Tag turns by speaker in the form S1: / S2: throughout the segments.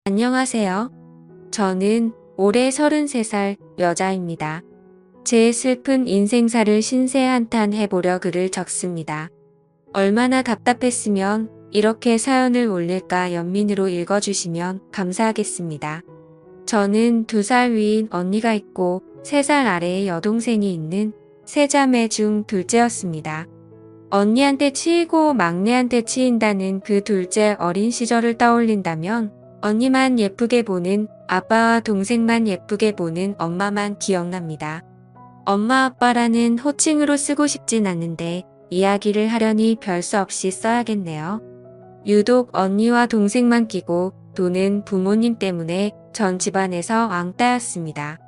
S1: 안녕하세요. 저는 올해 33살 여자입니다. 제 슬픈 인생사를 신세한탄 해보려 글을 적습니다. 얼마나 답답했으면 이렇게 사연을 올릴까 연민으로 읽어주시면 감사하겠습니다. 저는 2살 위인 언니가 있고 3살 아래의 여동생이 있는 세자매 중 둘째였습니다. 언니한테 치이고 막내한테 치인다는 그 둘째 어린 시절을 떠올린다면 언니만 예쁘게 보는 아빠와 동생만 예쁘게 보는 엄마만 기억납니다. 엄마 아빠라는 호칭으로 쓰고 싶진 않는데 이야기를 하려니 별 수 없이 써야겠네요. 유독 언니와 동생만 끼고 도는 부모님 때문에 전 집안에서 왕따였습니다.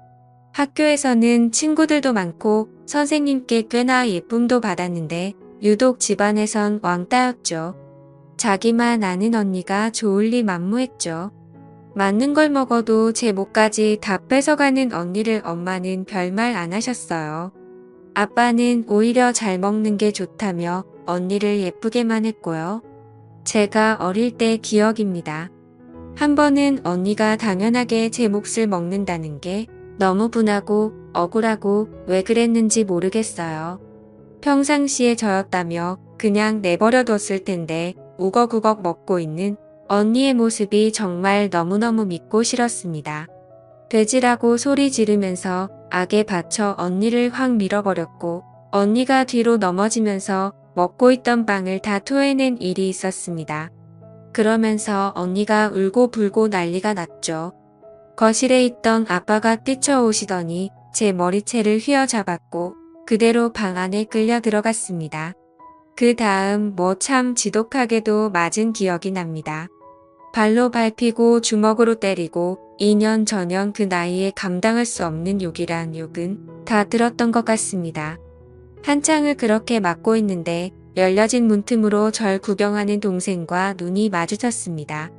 S1: 학교에서는 친구들도 많고 선생님께 꽤나 예쁨도 받았는데 유독 집안에선 왕따였죠. 자기만 아는 언니가 좋을 리 만무했죠. 맞는 걸 먹어도 제 목까지 다 뺏어가는 언니를 엄마는 별말 안 하셨어요. 아빠는 오히려 잘 먹는 게 좋다며 언니를 예쁘게만 했고요. 제가 어릴 때 기억입니다. 한 번은 언니가 당연하게 제 몫을 먹는다는 게 너무 분하고 억울하고 왜 그랬는지 모르겠어요. 평상시에 저였다며 그냥 내버려뒀을 텐데 우걱우걱 먹고 있는 언니의 모습이 정말 너무너무 믿고 싫었습니다. 돼지라고 소리 지르면서 악에 받쳐 언니를 확 밀어버렸고 언니가 뒤로 넘어지면서 먹고 있던 빵을 다 토해낸 일이 있었습니다. 그러면서 언니가 울고 불고 난리가 났죠. 거실에 있던 아빠가 뛰쳐오시더니 제 머리채를 휘어잡았고 그대로 방 안에 끌려 들어갔습니다. 그 다음 뭐 참 지독하게도 맞은 기억이 납니다. 발로 밟히고 주먹으로 때리고 2년 전년 그 나이에 감당할 수 없는 욕이란 욕은 다 들었던 것 같습니다. 한창을 그렇게 맞고 있는데 열려진 문틈으로 절 구경하는 동생과 눈이 마주쳤습니다.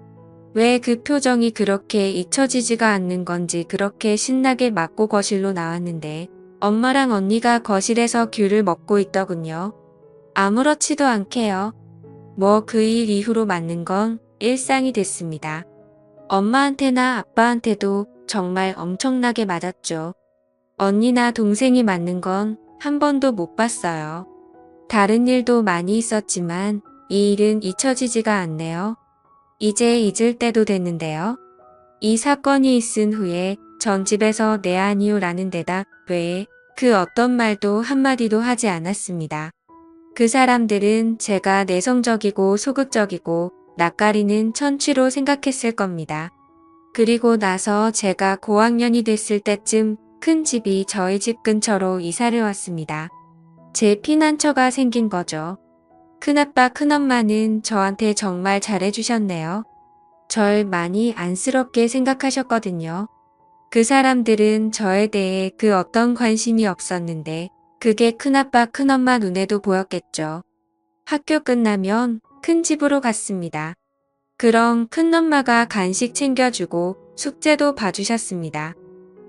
S1: 왜 그 표정이 그렇게 잊혀지지가 않는 건지 그렇게 신나게 맞고 거실로 나왔는데 엄마랑 언니가 거실에서 귤을 먹고 있더군요. 아무렇지도 않게요. 뭐 그 일 이후로 맞는 건 일상이 됐습니다. 엄마한테나 아빠한테도 정말 엄청나게 맞았죠. 언니나 동생이 맞는 건 한 번도 못 봤어요. 다른 일도 많이 있었지만 이 일은 잊혀지지가 않네요. 이제 잊을 때도 됐는데요. 이 사건이 있은 후에 전 집에서 네 아니요 라는 대답 외에 그 어떤 말도 한마디도 하지 않았습니다. 그 사람들은 제가 내성적이고 소극적이고 낯가리는 천취로 생각했을 겁니다. 그리고 나서 제가 고학년이 됐을 때쯤 큰 집이 저희 집 근처로 이사를 왔습니다. 제 피난처가 생긴 거죠. 큰아빠 큰엄마는 저한테 정말 잘해주셨네요. 절 많이 안쓰럽게 생각하셨거든요. 그 사람들은 저에 대해 그 어떤 관심이 없었는데 그게 큰아빠 큰엄마 눈에도 보였겠죠. 학교 끝나면 큰 집으로 갔습니다. 그럼 큰엄마가 간식 챙겨주고 숙제도 봐주셨습니다.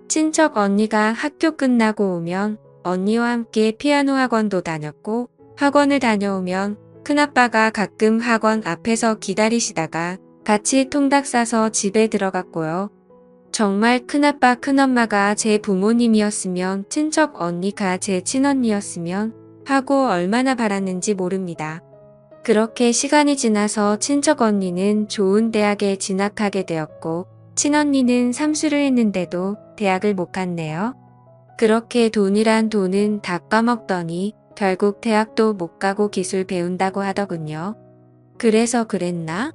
S1: 친척 언니가 학교 끝나고 오면 언니와 함께 피아노 학원도 다녔고 학원을 다녀오면 큰아빠가 가끔 학원 앞에서 기다리시다가 같이 통닭 싸서 집에 들어갔고요. 정말 큰아빠 큰엄마가 제 부모님이었으면 친척 언니가 제 친언니였으면 하고 얼마나 바랐는지 모릅니다. 그렇게 시간이 지나서 친척 언니는 좋은 대학에 진학하게 되었고 친언니는 삼수를 했는데도 대학을 못 갔네요. 그렇게 돈이란 돈은 다 까먹더니 결국 대학도 못 가고 기술 배운다고 하더군요. 그래서 그랬나?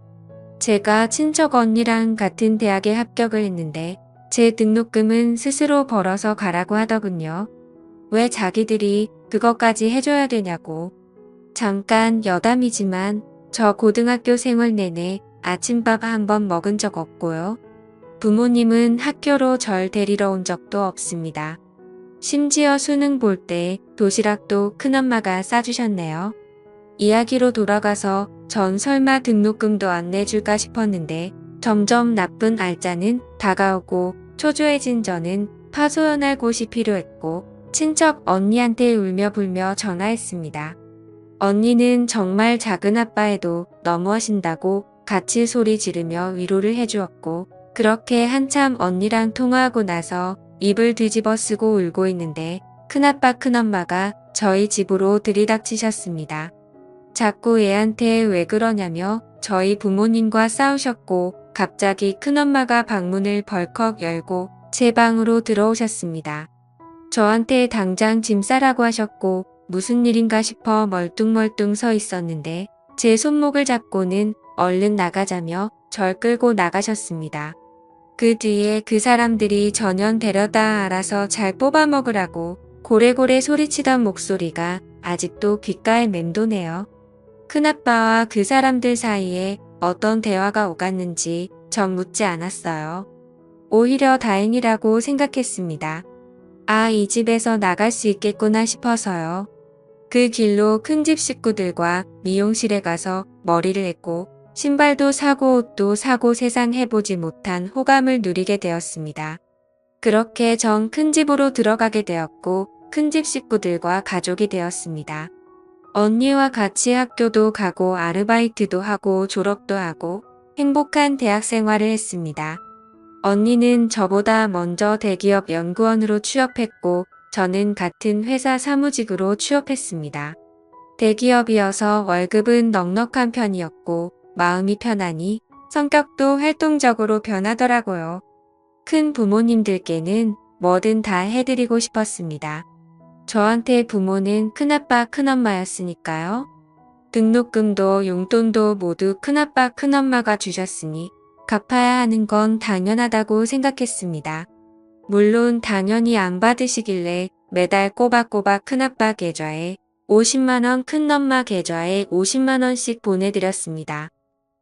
S1: 제가 친척 언니랑 같은 대학에 합격을 했는데 제 등록금은 스스로 벌어서 가라고 하더군요. 왜 자기들이 그것까지 해줘야 되냐고. 잠깐 여담이지만 저 고등학교 생활 내내 아침밥 한 번 먹은 적 없고요. 부모님은 학교로 절 데리러 온 적도 없습니다. 심지어 수능 볼 때 도시락도 큰엄마가 싸주셨네요. 이야기로 돌아가서 전 설마 등록금도 안 내줄까 싶었는데 점점 나쁜 알짜는 다가오고 초조해진 저는 파소연할 곳이 필요했고 친척 언니한테 울며 불며 전화했습니다. 언니는 정말 작은 아빠에도 너무하신다고 같이 소리 지르며 위로를 해주었고 그렇게 한참 언니랑 통화하고 나서 입을 뒤집어 쓰고 울고 있는데 큰아빠 큰엄마가 저희 집으로 들이닥치셨습니다. 자꾸 애한테 왜 그러냐며 저희 부모님과 싸우셨고 갑자기 큰엄마가 방문을 벌컥 열고 제 방으로 들어오셨습니다. 저한테 당장 짐 싸라고 하셨고 무슨 일인가 싶어 멀뚱멀뚱 서 있었는데 제 손목을 잡고는 얼른 나가자며 절 끌고 나가셨습니다. 그 뒤에 그 사람들이 전현 데려다 알아서 잘 뽑아 먹으라고 고래고래 소리치던 목소리가 아직도 귓가에 맴도네요. 큰아빠와 그 사람들 사이에 어떤 대화가 오갔는지 전 묻지 않았어요. 오히려 다행이라고 생각했습니다. 아, 이 집에서 나갈 수 있겠구나 싶어서요. 그 길로 큰 집 식구들과 미용실에 가서 머리를 했고 신발도 사고 옷도 사고 세상 해보지 못한 호감을 누리게 되었습니다. 그렇게 전 큰 집으로 들어가게 되었고 큰 집 식구들과 가족이 되었습니다. 언니와 같이 학교도 가고 아르바이트도 하고 졸업도 하고 행복한 대학 생활을 했습니다. 언니는 저보다 먼저 대기업 연구원으로 취업했고 저는 같은 회사 사무직으로 취업했습니다. 대기업이어서 월급은 넉넉한 편이었고 마음이 편하니 성격도 활동적으로 변하더라고요. 큰 부모님들께는 뭐든 다 해드리고 싶었습니다. 저한테 부모는 큰아빠 큰엄마였으니까요. 등록금도 용돈도 모두 큰아빠 큰엄마가 주셨으니 갚아야 하는 건 당연하다고 생각했습니다. 물론 당연히 안 받으시길래 매달 꼬박꼬박 큰아빠 계좌에 50만원 큰엄마 계좌에 50만원씩 보내드렸습니다.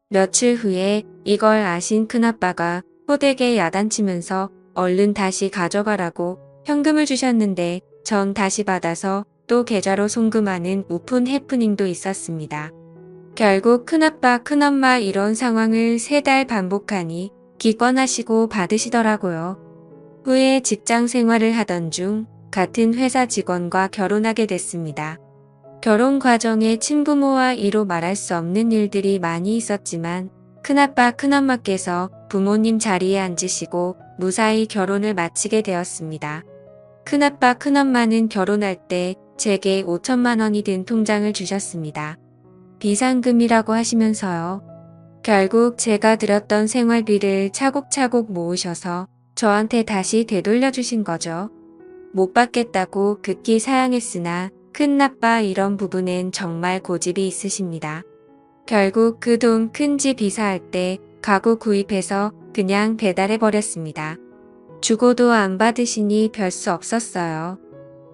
S1: 며칠 후에 이걸 아신 큰아빠가 호되게 야단치면서 얼른 다시 가져가라고 현금을 주셨는데 전 다시 받아서 또 계좌로 송금하는 우픈 해프닝도 있었습니다. 결국 큰아빠 큰엄마 이런 상황을 3달 반복하니 기권하시고 받으시더라고요. 후에 직장 생활을 하던 중 같은 회사 직원과 결혼하게 됐습니다. 결혼 과정에 친부모와 이로 말할 수 없는 일들이 많이 있었지만 큰아빠 큰엄마께서 부모님 자리에 앉으시고 무사히 결혼을 마치게 되었습니다. 큰아빠 큰엄마는 결혼할 때 제게 5천만 원이 든 통장을 주셨습니다. 비상금이라고 하시면서요. 결국 제가 들였던 생활비를 차곡차곡 모으셔서 저한테 다시 되돌려 주신 거죠. 못 받겠다고 극히 사양했으나 큰아빠 이런 부분엔 정말 고집이 있으십니다. 결국 그 돈 큰 집 이사할 때 가구 구입해서 그냥 배달해버렸습니다. 주고도 안 받으시니 별 수 없었어요.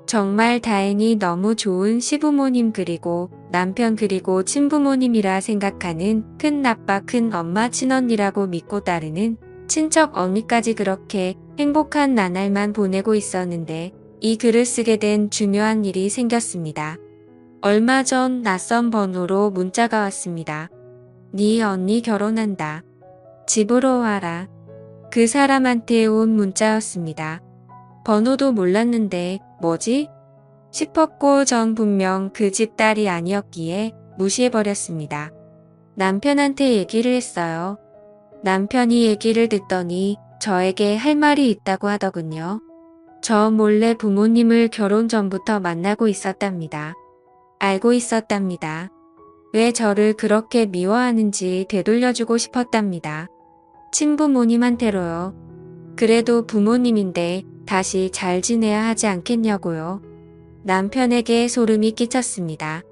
S1: 정말 다행히 너무 좋은 시부모님 그리고 남편 그리고 친부모님이라 생각하는 큰아빠 큰엄마 친언니라고 믿고 따르는 친척 언니까지 그렇게 행복한 나날만 보내고 있었는데 이 글을 쓰게 된 중요한 일이 생겼습니다. 얼마 전 낯선 번호로 문자가 왔습니다. 네 언니 결혼한다. 집으로 와라. 그 사람한테 온 문자였습니다. 번호도 몰랐는데 뭐지? 싶었고 전 분명 그 집 딸이 아니었기에 무시해버렸습니다. 남편한테 얘기를 했어요. 남편이 얘기를 듣더니 저에게 할 말이 있다고 하더군요. 저 몰래 부모님을 결혼 전부터 만나고 있었답니다. 알고 있었답니다. 왜 저를 그렇게 미워하는지 되돌려주고 싶었답니다. 친부모님한테로요. 그래도 부모님인데 다시 잘 지내야 하지 않겠냐고요. 남편에게 소름이 끼쳤습니다.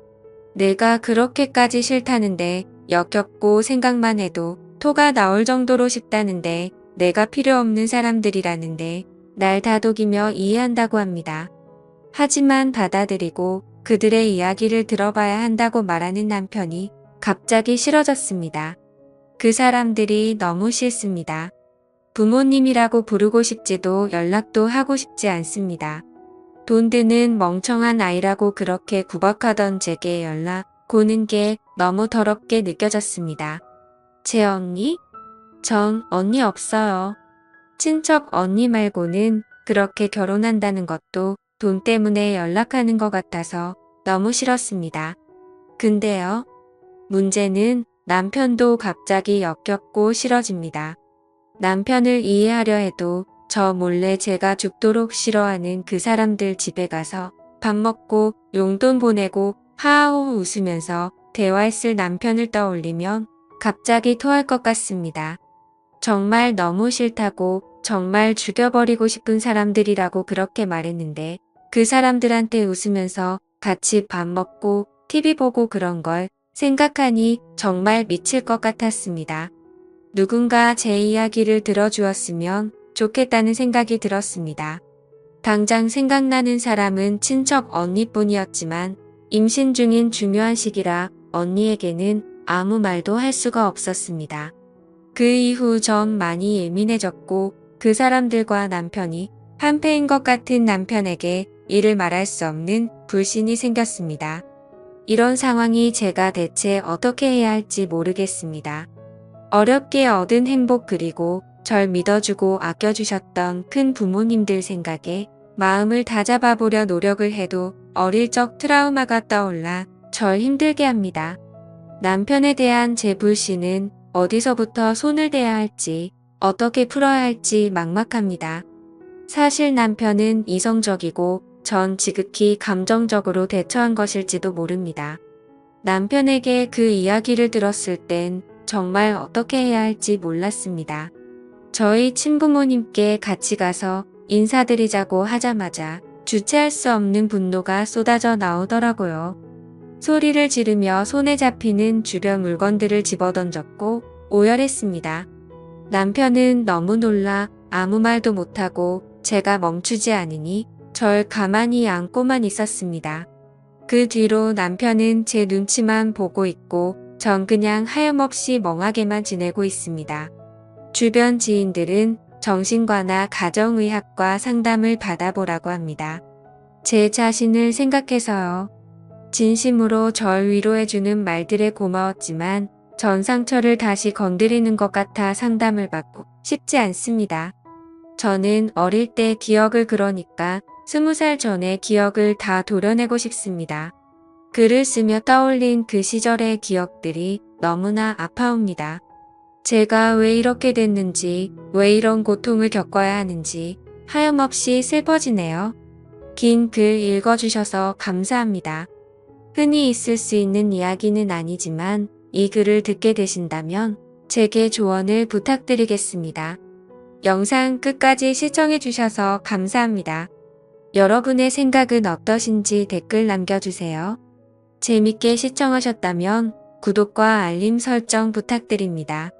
S1: 내가 그렇게까지 싫다는데 역겹고 생각만 해도 토가 나올 정도로 싶다는데 내가 필요 없는 사람들이라는데 날 다독이며 이해한다고 합니다. 하지만 받아들이고 그들의 이야기를 들어봐야 한다고 말하는 남편이 갑자기 싫어졌습니다. 그 사람들이 너무 싫습니다. 부모님이라고 부르고 싶지도 연락도 하고 싶지 않습니다. 돈 드는 멍청한 아이라고 그렇게 구박하던 제게 연락 고는 게 너무 더럽게 느껴졌습니다. 제 언니? 전 언니 없어요. 친척 언니 말고는 그렇게 결혼한다는 것도 돈 때문에 연락하는 것 같아서 너무 싫었습니다. 근데요. 문제는 남편도 갑자기 역겹고 싫어집니다. 남편을 이해하려 해도 저 몰래 제가 죽도록 싫어하는 그 사람들 집에 가서 밥 먹고 용돈 보내고 하하호 웃으면서 대화했을 남편을 떠올리면 갑자기 토할 것 같습니다. 정말 너무 싫다고 정말 죽여버리고 싶은 사람들이라고 그렇게 말했는데 그 사람들한테 웃으면서 같이 밥 먹고 TV 보고 그런 걸 생각하니 정말 미칠 것 같았습니다. 누군가 제 이야기를 들어주었으면 좋겠다는 생각이 들었습니다. 당장 생각나는 사람은 친척 언니뿐이었지만 임신 중인 중요한 시기라 언니에게는 아무 말도 할 수가 없었습니다. 그 이후 전 많이 예민해졌고 그 사람들과 남편이 한패인 것 같은 남편에게 이를 말할 수 없는 불신이 생겼습니다. 이런 상황이 제가 대체 어떻게 해야 할지 모르겠습니다. 어렵게 얻은 행복 그리고 절 믿어주고 아껴주셨던 큰 부모님들 생각에 마음을 다잡아보려 노력을 해도 어릴 적 트라우마가 떠올라 절 힘들게 합니다. 남편에 대한 제 불신은 어디서부터 손을 대야 할지 어떻게 풀어야 할지 막막합니다. 사실 남편은 이성적이고 전 지극히 감정적으로 대처한 것일지도 모릅니다. 남편에게 그 이야기를 들었을 땐 정말 어떻게 해야 할지 몰랐습니다. 저희 친부모님께 같이 가서 인사드리자고 하자마자 주체할 수 없는 분노가 쏟아져 나오더라고요. 소리를 지르며 손에 잡히는 주변 물건들을 집어던졌고 오열했습니다. 남편은 너무 놀라 아무 말도 못하고 제가 멈추지 않으니 절 가만히 안고만 있었습니다. 그 뒤로 남편은 제 눈치만 보고 있고 전 그냥 하염없이 멍하게만 지내고 있습니다. 주변 지인들은 정신과나 가정의학과 상담을 받아보라고 합니다. 제 자신을 생각해서요. 진심으로 절 위로해주는 말들에 고마웠지만 전 상처를 다시 건드리는 것 같아 상담을 받고 싶지 않습니다. 저는 어릴 때 기억을 그러니까 20살 전의 기억을 다 도려내고 싶습니다. 글을 쓰며 떠올린 그 시절의 기억들이 너무나 아파옵니다. 제가 왜 이렇게 됐는지, 왜 이런 고통을 겪어야 하는지 하염없이 슬퍼지네요. 긴 글 읽어주셔서 감사합니다. 흔히 있을 수 있는 이야기는 아니지만 이 글을 듣게 되신다면 제게 조언을 부탁드리겠습니다. 영상 끝까지 시청해주셔서 감사합니다. 여러분의 생각은 어떠신지 댓글 남겨주세요. 재밌게 시청하셨다면 구독과 알림 설정 부탁드립니다.